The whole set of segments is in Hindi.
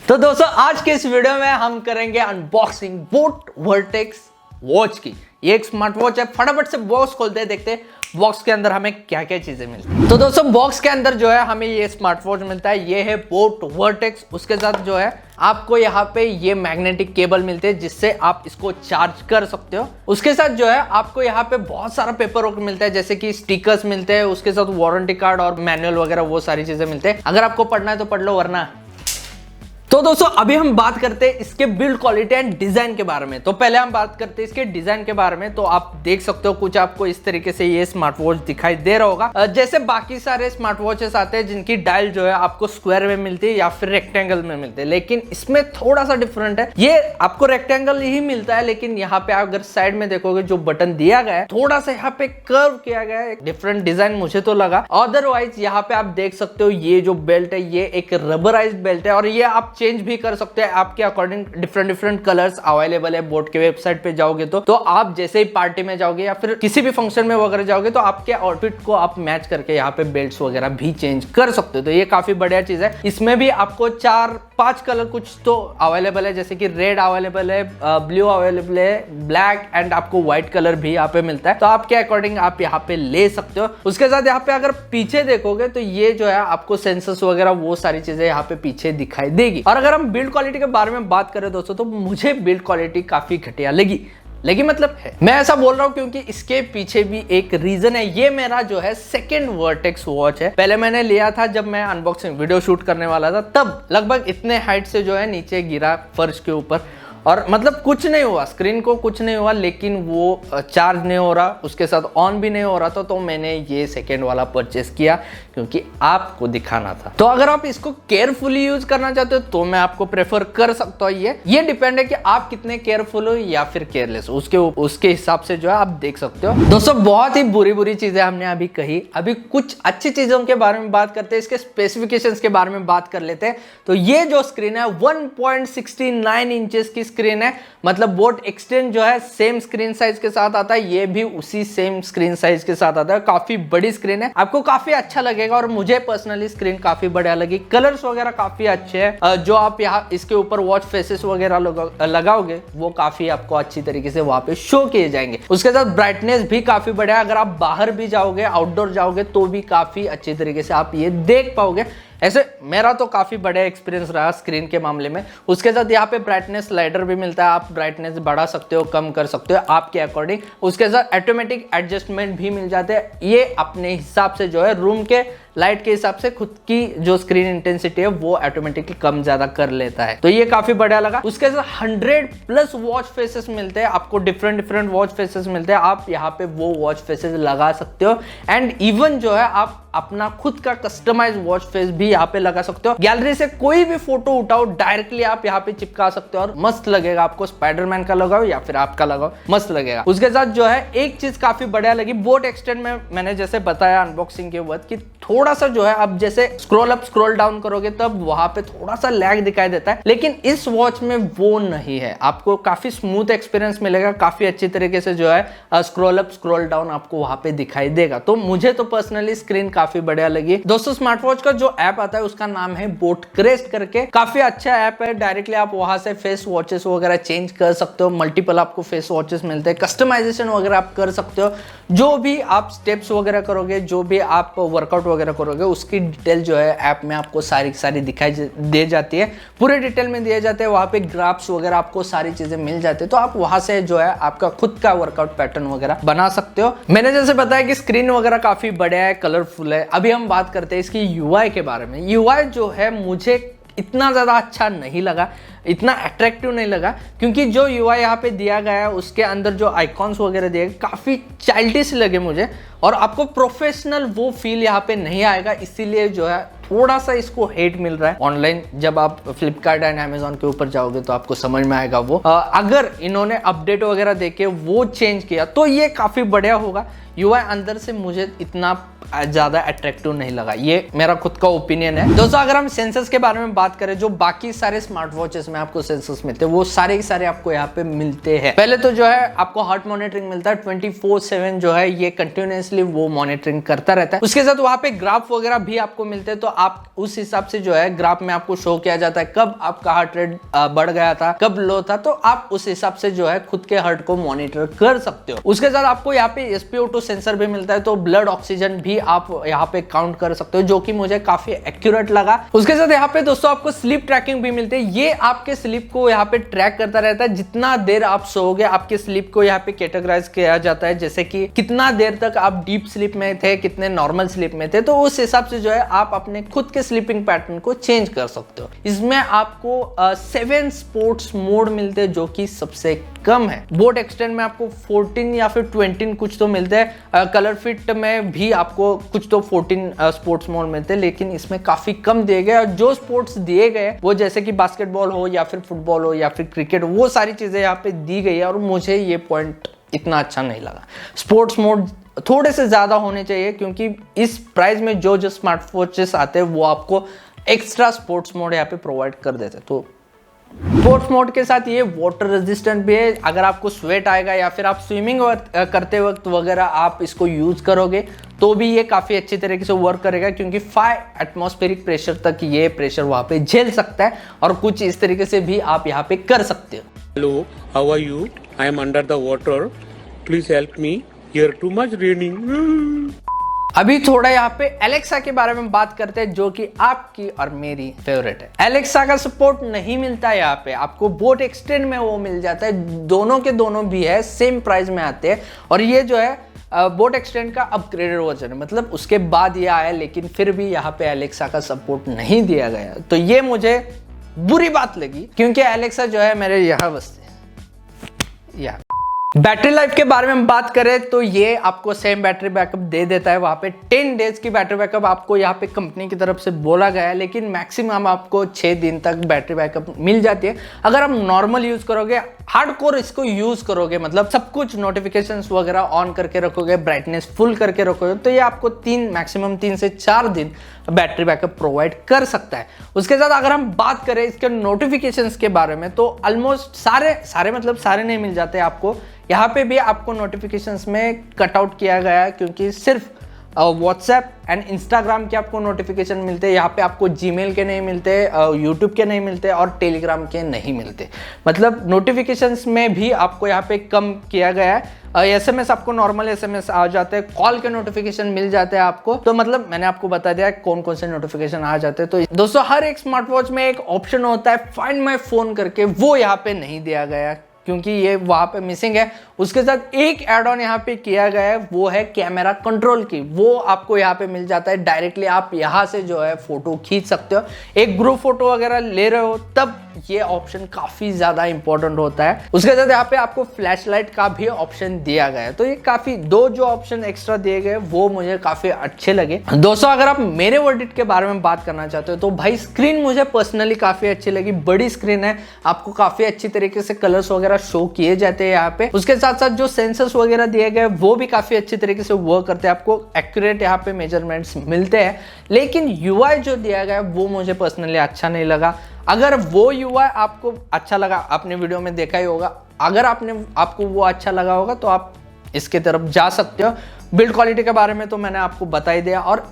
तो दोस्तों आज के इस वीडियो में हम करेंगे अनबॉक्सिंग बोट वर्टेक्स वॉच की। ये एक स्मार्ट वॉच है। फटाफट से बॉक्स खोलते हैं, देखते हैं बॉक्स के अंदर हमें क्या क्या चीजें मिलती हैं। तो दोस्तों बॉक्स के अंदर जो है हमें ये स्मार्ट वॉच मिलता है। ये है बोट वर्टेक्स। उसके साथ जो है आपको यहाँ पे ये मैग्नेटिक केबल मिलते हैं जिससे आप इसको चार्ज कर सकते हो। उसके साथ जो है आपको यहाँ पे बहुत सारा पेपर वर्क मिलता है, जैसे कि स्टिकर्स मिलते हैं, उसके साथ वारंटी कार्ड और मैनुअल वगैरह वो सारी चीजें मिलते हैं। अगर आपको पढ़ना है तो पढ़ लो, वरना तो दोस्तों अभी हम बात करते हैं इसके बिल्ड क्वालिटी एंड डिजाइन के बारे में। तो पहले हम बात करते हैं इसके डिजाइन के बारे में। तो आप देख सकते हो कुछ आपको इस तरीके से ये स्मार्ट वॉच दिखाई दे रहा होगा। जैसे बाकी सारे स्मार्ट वॉचेस आते हैं जिनकी डायल जो है आपको स्क्वायर में मिलती है या फिर रेक्टेंगल में मिलते हैं, लेकिन इसमें थोड़ा सा डिफरेंट है। ये आपको रेक्टेंगल ही मिलता है, लेकिन यहाँ पे अगर साइड में देखोगे जो बटन दिया गया है थोड़ा सा यहाँ पे कर्व किया गया है। डिफरेंट डिजाइन मुझे तो लगा। अदरवाइज यहाँ पे आप देख सकते हो ये जो बेल्ट है ये एक रबराइज्ड बेल्ट है और ये आप चेंज भी कर सकते हैं आपके अकॉर्डिंग। डिफरेंट कलर्स अवेलेबल है बोट के वेबसाइट पे जाओगे तो आप जैसे ही पार्टी में जाओगे या फिर किसी भी फंक्शन में वगैरह जाओगे तो आपके आउटफिट को आप मैच करके यहाँ पे बेल्ट्स वगैरह भी चेंज कर सकते हो। तो ये काफी बढ़िया चीज है। इसमें भी आपको 4-5 कलर कुछ तो अवेलेबल है, जैसे कि रेड अवेलेबल है, ब्लू अवेलेबल है, ब्लैक एंड आपको व्हाइट कलर भी यहाँ पे मिलता है। तो आपके अकॉर्डिंग आप यहाँ पे ले सकते हो। उसके साथ यहाँ पे अगर पीछे देखोगे तो ये जो है आपको सेंसर्स वगैरह वो सारी चीजें यहाँ पे पीछे दिखाई देगी। और अगर हम बिल्ड क्वालिटी के बारे में बात करें दोस्तों तो मुझे बिल्ड क्वालिटी काफी घटिया लगी मतलब है। मैं ऐसा बोल रहा हूं क्योंकि इसके पीछे भी एक रीजन है। ये मेरा जो है सेकंड वर्टेक्स वॉच है। पहले मैंने लिया था जब मैं अनबॉक्सिंग वीडियो शूट करने वाला था, तब लगभग इतने हाइट से जो है नीचे गिरा फर्श के ऊपर और मतलब कुछ नहीं हुआ, स्क्रीन को कुछ नहीं हुआ, लेकिन वो चार्ज नहीं हो रहा, उसके साथ ऑन भी नहीं हो रहा था। तो मैंने ये सेकेंड वाला परचेस किया क्योंकि आपको दिखाना था। तो अगर आप इसको केयरफुली यूज करना चाहते हो तो मैं आपको प्रेफर कर सकता हूँ। ये डिपेंड है कि आप कितने केयरफुल हो या फिर केयरलेस हो, उसके हिसाब से जो है आप देख सकते हो। दोस्तों बहुत ही बुरी चीजें हमने अभी कही, अभी कुछ अच्छी चीजों के बारे में बात करते हैं, इसके स्पेसिफिकेशंस के बारे में बात कर लेते हैं। तो ये जो स्क्रीन है 1.69 इंचेस की स्क्रीन है, मतलब बोट एक्सटेंड जो है सेम स्क्रीन साइज के साथ आता है, ये भी उसी सेम स्क्रीन साइज के साथ आता है। काफी बड़ी स्क्रीन है, आपको काफी अच्छा लगेगा और मुझे पर्सनली स्क्रीन काफी बढ़िया लगी। कलर्स वगैरह काफी अच्छे हैं। जो आप यहाँ इसके ऊपर वॉच फेसेस वगैरह लगाओगे वो काफी आपको अच्छी तरीके से वहां पे शो किए जाएंगे। उसके साथ ब्राइटनेस भी काफी बढ़िया। अगर आप बाहर भी जाओगे, आउटडोर जाओगे तो भी काफी अच्छी तरीके से आप ये देख पाओगे। ऐसे मेरा तो काफी बड़ा एक्सपीरियंस रहा स्क्रीन के मामले में। उसके साथ यहाँ पे ब्राइटनेस स्लाइडर भी मिलता है, आप ब्राइटनेस बढ़ा सकते हो, कम कर सकते हो आपके अकॉर्डिंग। उसके साथ ऑटोमेटिक एडजस्टमेंट भी मिल जाते हैं। ये अपने हिसाब से जो है रूम के लाइट के हिसाब से खुद की जो स्क्रीन इंटेंसिटी है वो ऑटोमेटिकली कम ज्यादा कर लेता है। तो ये काफी बढ़िया लगा। उसके साथ 100+ वॉच फेसेस मिलते हैं आपको, डिफरेंट वॉच फेसेस मिलते हैं। आप यहाँ पे वो वॉच फेसेस लगा सकते हो एंड इवन जो है आप अपना खुद का कस्टमाइज वॉच फेस भी यहाँ पे लगा सकते हो। गैलरी से कोई भी फोटो उठाओ डायरेक्टली आप यहाँ पे चिपका सकते हो और मस्त लगेगा। आपको स्पाइडरमैन का लगाओ या फिर आपका लगाओ, मस्त लगेगा। उसके साथ जो है एक चीज काफी बढ़िया लगी, बोट एक्सटेंड में मैंने जैसे बताया अनबॉक्सिंग के वक्त कि थोड़ा सा जो है आप जैसे स्क्रॉल अप स्क्रॉल डाउन करोगे तब वहां पे थोड़ा सा लैग दिखाई देता है, लेकिन इस वॉच में वो नहीं है। आपको काफी स्मूथ एक्सपीरियंस मिलेगा, काफी अच्छी तरीके से जो है स्क्रॉल अप स्क्रॉल डाउन आपको वहां पे दिखाई देगा। तो मुझे तो पर्सनली स्क्रीन काफी बढ़िया लगी। दोस्तों स्मार्ट वॉच का जो ऐप आता है उसका नाम है बोट क्रेस्ट करके, काफी अच्छा ऐप है। डायरेक्टली आप वहां से फेस वॉचेस वगैरह चेंज कर सकते हो, मल्टीपल आपको फेस वॉचेस मिलते हैं, कस्टमाइजेशन वगैरह आप कर सकते हो। जो भी आप स्टेप्स वगैरह करोगे, जो भी आप वर्कआउट वगैरह करोगे उसकी डिटेल जो है ऐप में आपको सारी दिखाई दे जाती है, पूरे डिटेल में दिए जाते हैं। वहां पे ग्राफ्स वगैरह आपको सारी चीजें मिल जाती है, तो आप वहां से जो है आपका खुद का वर्कआउट पैटर्न वगैरह बना सकते हो। मैंने जैसे बताया कि स्क्रीन वगैरह काफी बढ़िया है, कलरफुल है। अभी हम बात करते हैं इसकी यूआई के बारे में। यूआई जो है मुझे इतना ज़्यादा अच्छा नहीं लगा, इतना अट्रैक्टिव नहीं लगा, क्योंकि जो यूआई यहाँ पे दिया गया है उसके अंदर जो आइकॉन्स वगैरह दिए काफ़ी चाइल्डिश लगे मुझे और आपको प्रोफेशनल वो फील यहाँ पे नहीं आएगा। इसीलिए जो है थोड़ा सा इसको हेट मिल रहा है ऑनलाइन। जब आप फ्लिपकार्ट एंड अमेजॉन के ऊपर जाओगे तो आपको समझ में आएगा वो। अगर इन्होंने अपडेट वगैरह देके वो चेंज किया तो ये काफ़ी बढ़िया होगा। यूआई अंदर से मुझे इतना ज्यादा अट्रैक्टिव नहीं लगा। ये मेरा खुद का ओपिनियन है। दोस्तों अगर हम सेंसर्स के बारे में बात करें, जो बाकी सारे स्मार्ट वॉचेस में आपको सेंसर्स मिलते हैं वो सारे के सारे आपको यहाँ पे मिलते हैं। पहले तो जो है आपको हार्ट मॉनिटरिंग मिलता है, 24/7 जो है ये कंटिन्यूअसली वो मॉनिटरिंग करता रहता है। उसके साथ वहां पे ग्राफ वगैरह भी आपको मिलते हैं, तो आप उस हिसाब से जो है ग्राफ में आपको शो किया जाता है कब आपका हार्ट रेट बढ़ गया था, कब लो था, तो आप उस हिसाब से जो है खुद के हार्ट को मॉनिटर कर सकते हो। उसके साथ आपको यहाँ पे SpO2 सेंसर भी मिलता है, तो ब्लड ऑक्सीजन भी आप यहाँ पे काउंट कर सकते हो, जो कि मुझे काफी एक्यूरेट लगा। उसके साथ यहाँ पे दोस्तों आपको स्लीप ट्रैकिंग भी मिलती है। ये आपके स्लीप को यहाँ पे ट्रैक करता रहता है, जितना देर आप सोओगे आपके स्लीप को यहाँ पे कैटेगराइज किया जाता है, जैसे कि कितना देर तक आप डीप स्लीप में थे, कितने नॉर्मल स्लीप में थे, तो उस हिसाब से जो है आप अपने खुद के स्लीपिंग पैटर्न को चेंज कर सकते हो। इसमें आपको 7 स्पोर्ट्स मोड मिलते हैं, जो कि सबसे कम है। बोट एक्सटेंड में आपको 14 या फिर 20 कुछ तो मिलते हैं। कलर फिट में भी आपको कुछ तो 14 स्पोर्ट्स मोड मिलते हैं, लेकिन इसमें काफी कम दिए गए। और जो स्पोर्ट्स दिए गए वो जैसे कि बास्केटबॉल हो या फिर फुटबॉल हो या फिर क्रिकेट, वो सारी चीजें यहाँ पे दी गई है और मुझे ये पॉइंट इतना अच्छा नहीं लगा। स्पोर्ट्स मोड थोड़े से ज्यादा होने चाहिए, क्योंकि इस प्राइस में जो स्मार्ट वॉचेस आते हैं वो आपको एक्स्ट्रा स्पोर्ट्स मोड यहाँ पे प्रोवाइड कर देते हैं। तो स्पोर्ट्स मोड के साथ ये वाटर रेजिस्टेंट भी है। अगर आपको स्वेट आएगा या फिर आप स्विमिंग करते वक्त वगैरह आप इसको यूज करोगे तो भी ये काफी अच्छी तरीके से वर्क करेगा, क्योंकि 5 एटमॉस्फेरिक प्रेशर तक ये प्रेशर वहां पे झेल सकता है। और कुछ इस तरीके से भी आप यहाँ पे कर सकते हो। Hello, how are you? I am under the water, please help me, here too much raining. अभी थोड़ा यहाँ पे एलेक्सा के बारे में बात करते हैं, जो कि आपकी और मेरी फेवरेट है। एलेक्सा का सपोर्ट नहीं मिलता है यहाँ पे, आपको बोट एक्सटेंड में वो मिल जाता है। दोनों के दोनों भी है, सेम प्राइस में आते हैं। और ये जो है बोट एक्सटेंड का अपग्रेडेड वर्जन है, मतलब उसके बाद ये आया, लेकिन फिर भी यहाँ पे एलेक्सा का सपोर्ट नहीं दिया गया। तो ये मुझे बुरी बात लगी, क्योंकि एलेक्सा जो है मेरे यहाँ बसते हैं। बैटरी लाइफ के बारे में बात करें तो ये आपको सेम बैटरी बैकअप दे देता है। वहां पे 10 डेज की बैटरी बैकअप आपको यहाँ पे कंपनी की तरफ से बोला गया है, लेकिन मैक्सिमम आपको 6 दिन तक बैटरी बैकअप मिल जाती है। अगर आप नॉर्मल यूज करोगे, हार्डकोर इसको यूज करोगे, मतलब सब कुछ नोटिफिकेशंस वगैरह ऑन करके रखोगे, ब्राइटनेस फुल करके रखोगे, तो ये आपको मैक्सिमम 3 से 4 दिन बैटरी बैकअप प्रोवाइड कर सकता है। उसके साथ अगर हम बात करें इसके नोटिफिकेशंस के बारे में, तो ऑलमोस्ट सारे मतलब सारे नहीं मिल जाते आपको। यहाँ पे भी आपको नोटिफिकेशंस में कट आउट किया गया है, क्योंकि सिर्फ व्हाट्सएप एंड इंस्टाग्राम के आपको नोटिफिकेशन मिलते हैं। यहाँ पे आपको जीमेल के नहीं मिलते, यूट्यूब के नहीं मिलते और टेलीग्राम के नहीं मिलते। मतलब नोटिफिकेशंस में भी आपको यहाँ पे कम किया गया है। SMS आपको नॉर्मल SMS आ जाते हैं, कॉल के नोटिफिकेशन मिल जाते हैं आपको। तो मतलब मैंने आपको बता दिया कौन कौन से नोटिफिकेशन आ जाते हैं। तो दोस्तों हर एक स्मार्ट वॉच में एक ऑप्शन होता है फाइंड माई फोन करके, वो यहाँ पे नहीं दिया गया, क्योंकि ये वहां पे मिसिंग है। उसके साथ एक एड ऑन यहाँ पे किया गया है, वो है कैमरा कंट्रोल की। वो आपको यहाँ पे मिल जाता है, डायरेक्टली आप यहाँ से जो है फोटो खींच सकते हो। एक ग्रुप फोटो वगैरह ले रहे हो तब ये ऑप्शन काफी ज्यादा इंपॉर्टेंट होता है। उसके साथ यहाँ पे आपको फ्लैशलाइट का भी ऑप्शन दिया गया है। तो ये काफी दो जो ऑप्शन एक्स्ट्रा दिए गए वो मुझे काफी अच्छे लगे। दोस्तों अगर आप मेरे वर्डिक्ट के बारे में बात करना चाहते हो तो भाई स्क्रीन मुझे पर्सनली काफी अच्छी लगी। बड़ी स्क्रीन है, आपको काफी अच्छी तरीके से कलर्स वगैरह शो किए जाते हैं यहाँ पे। उसके साथ साथ जो सेंसर्स वगैरह दिए गए वो भी काफी अच्छी तरीके से वर्क करते हैं, आपको एक्यूरेट यहाँ पे मेजरमेंट्स मिलते हैं। लेकिन UI जो दिया गया वो मुझे पर्सनली अच्छा नहीं लगा। अगर वो UI आपको अच्छा लगा, आपने वीडियो में देखा ही होगा, अगर आपको वो अच्छा लगा होगा तो आप इसके तरफ जा सकते हो। बिल्ड क्वालिटी के बारे में तो मैंने आपको बता ही दिया। और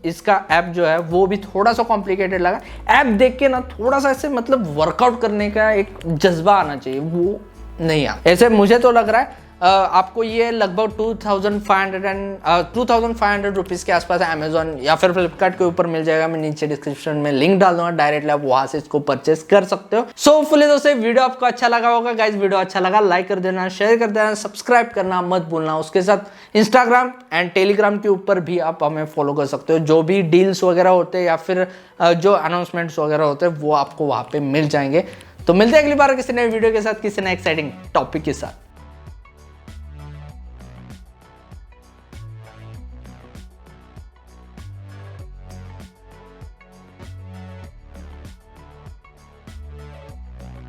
इसका ऐप जो है वो भी थोड़ा सा कॉम्प्लिकेटेड लगा। ऐप देख के ना थोड़ा सा ऐसे मतलब वर्कआउट करने का एक जज्बा आना चाहिए, वो नहीं आ ऐसे मुझे तो लग रहा है। आपको ये लगभग 2500 रुपीज़ के आसपास अमेजोन या फिर फ्लिपकार्ट के ऊपर मिल जाएगा। मैं नीचे डिस्क्रिप्शन में लिंक डाल दूंगा, डायरेक्टली आप वहां से इसको परचेस कर सकते हो। सो होपफुली दोस्तों वीडियो आपको अच्छा लगा होगा। गाइस वीडियो अच्छा लगा लाइक कर देना, शेयर कर देना, सब्सक्राइब करना मत भूलना। उसके साथ इंस्टाग्राम एंड टेलीग्राम के ऊपर भी आप हमें फॉलो कर सकते हो। जो भी डील्स वगैरह होते हैं या फिर जो अनाउंसमेंट्स वगैरह होते हैं वो आपको वहां पे मिल जाएंगे। तो मिलते हैं अगली बार किसी नए वीडियो के साथ, किसी नए एक्साइटिंग टॉपिक के साथ।